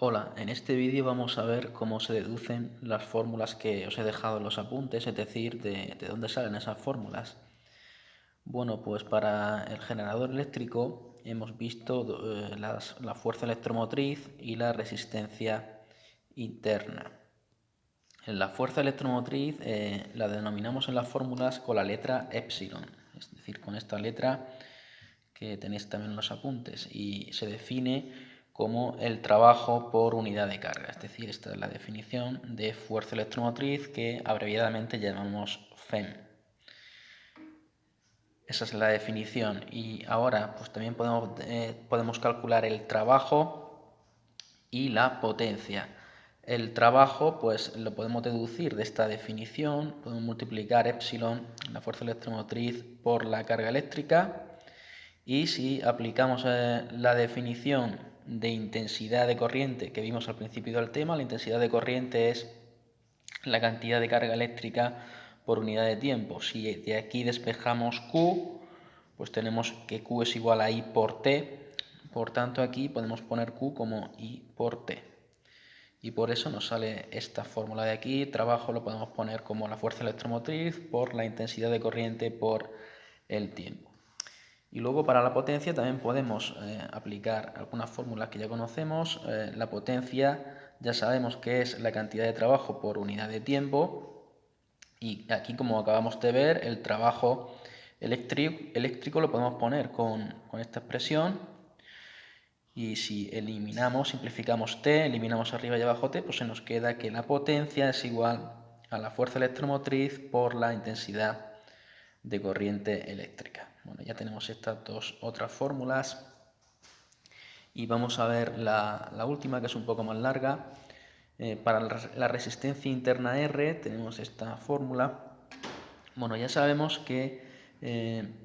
Hola, en este vídeo vamos a ver cómo se deducen las fórmulas que os he dejado en los apuntes, es decir, de dónde salen esas fórmulas. Bueno, pues para el generador eléctrico hemos visto la fuerza electromotriz y la resistencia interna. La fuerza electromotriz la denominamos en las fórmulas con la letra epsilon, es decir, con esta letra que tenéis también en los apuntes, y se define como el trabajo por unidad de carga, es decir, esta es la definición de fuerza electromotriz que abreviadamente llamamos FEM. Esa es la definición y ahora pues también podemos calcular el trabajo y la potencia. El trabajo pues lo podemos deducir de esta definición, podemos multiplicar epsilon, la fuerza electromotriz, por la carga eléctrica. Y si aplicamos la definición de intensidad de corriente que vimos al principio del tema, la intensidad de corriente es la cantidad de carga eléctrica por unidad de tiempo. Si de aquí despejamos Q, pues tenemos que Q es igual a I por T. Por tanto, aquí podemos poner Q como I por T. Y por eso nos sale esta fórmula de aquí. Trabajo lo podemos poner como la fuerza electromotriz por la intensidad de corriente por el tiempo. Y luego para la potencia también podemos aplicar algunas fórmulas que ya conocemos. La potencia ya sabemos que es la cantidad de trabajo por unidad de tiempo. Y aquí, como acabamos de ver, el trabajo eléctrico lo podemos poner con esta expresión. Y si eliminamos, simplificamos T, eliminamos arriba y abajo T, pues se nos queda que la potencia es igual a la fuerza electromotriz por la intensidad de corriente eléctrica. Bueno, ya tenemos estas dos otras fórmulas y vamos a ver la última, que es un poco más larga. Para la resistencia interna R tenemos esta fórmula. Bueno, ya sabemos que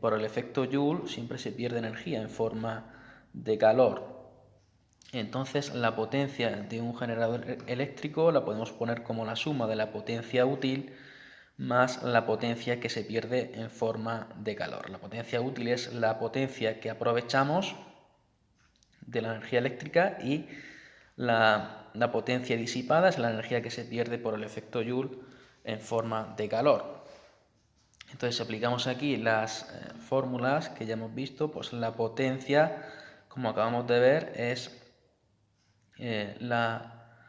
por el efecto Joule siempre se pierde energía en forma de calor. Entonces la potencia de un generador eléctrico la podemos poner como la suma de la potencia útil más la potencia que se pierde en forma de calor. La potencia útil es la potencia que aprovechamos de la energía eléctrica y la potencia disipada es la energía que se pierde por el efecto Joule en forma de calor. Entonces, si aplicamos aquí las fórmulas que ya hemos visto, pues la potencia, como acabamos de ver, es la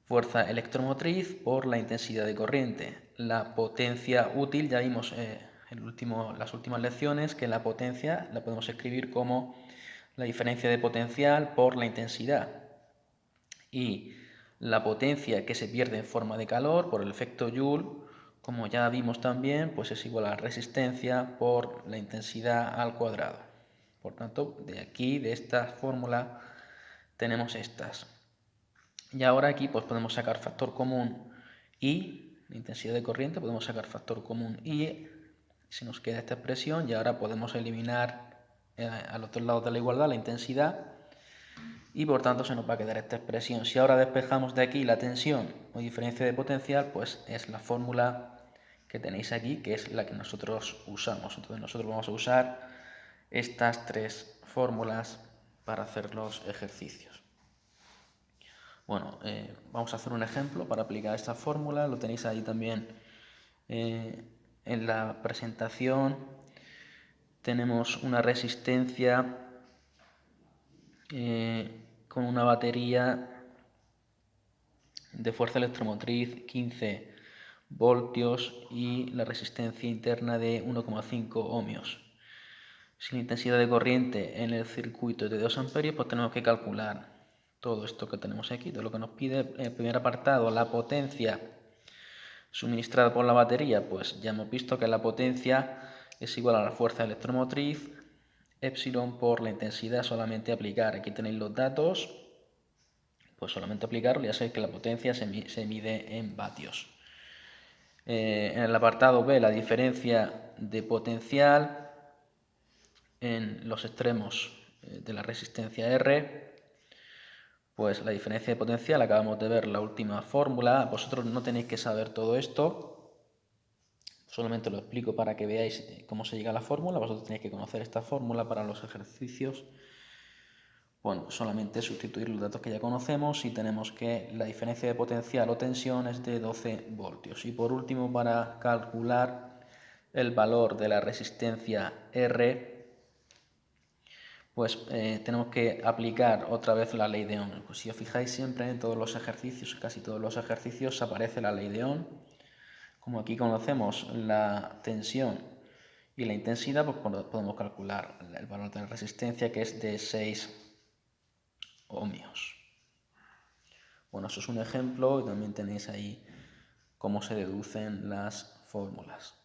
fuerza electromotriz por la intensidad de corriente. La potencia útil, ya vimos las últimas lecciones que la potencia la podemos escribir como la diferencia de potencial por la intensidad. Y la potencia que se pierde en forma de calor por el efecto Joule, como ya vimos también, pues es igual a la resistencia por la intensidad al cuadrado. Por tanto, de aquí, de esta fórmula, tenemos estas. Y ahora aquí pues podemos sacar factor común I, la intensidad de corriente, podemos sacar factor común I, se nos queda esta expresión y ahora podemos eliminar a los dos lados de la igualdad la intensidad y por tanto se nos va a quedar esta expresión. Si ahora despejamos de aquí la tensión o diferencia de potencial, pues es la fórmula que tenéis aquí, que es la que nosotros usamos. Entonces nosotros vamos a usar estas tres fórmulas para hacer los ejercicios. Bueno, vamos a hacer un ejemplo para aplicar esta fórmula, lo tenéis ahí también en la presentación. Tenemos una resistencia con una batería de fuerza electromotriz 15 voltios y la resistencia interna de 1,5 ohmios. Si la intensidad de corriente en el circuito es de 2 amperios, pues tenemos que calcular todo esto que tenemos aquí, todo lo que nos pide. En el primer apartado, la potencia suministrada por la batería, pues ya hemos visto que la potencia es igual a la fuerza electromotriz, epsilon por la intensidad, solamente aplicar. Aquí tenéis los datos, pues solamente aplicarlo, ya sabéis que la potencia se mide en vatios. En el apartado B, la diferencia de potencial en los extremos de la resistencia R, pues la diferencia de potencial, acabamos de ver la última fórmula. Vosotros no tenéis que saber todo esto, solamente lo explico para que veáis cómo se llega a la fórmula. Vosotros tenéis que conocer esta fórmula para los ejercicios. Bueno, solamente sustituir los datos que ya conocemos y tenemos que la diferencia de potencial o tensión es de 12 voltios. Y por último, para calcular el valor de la resistencia R, pues tenemos que aplicar otra vez la ley de Ohm. Pues si os fijáis, siempre en todos los ejercicios, casi todos los ejercicios, aparece la ley de Ohm. Como aquí conocemos la tensión y la intensidad, pues podemos calcular el valor de la resistencia, que es de 6 ohmios. Bueno, eso es un ejemplo y también tenéis ahí cómo se deducen las fórmulas.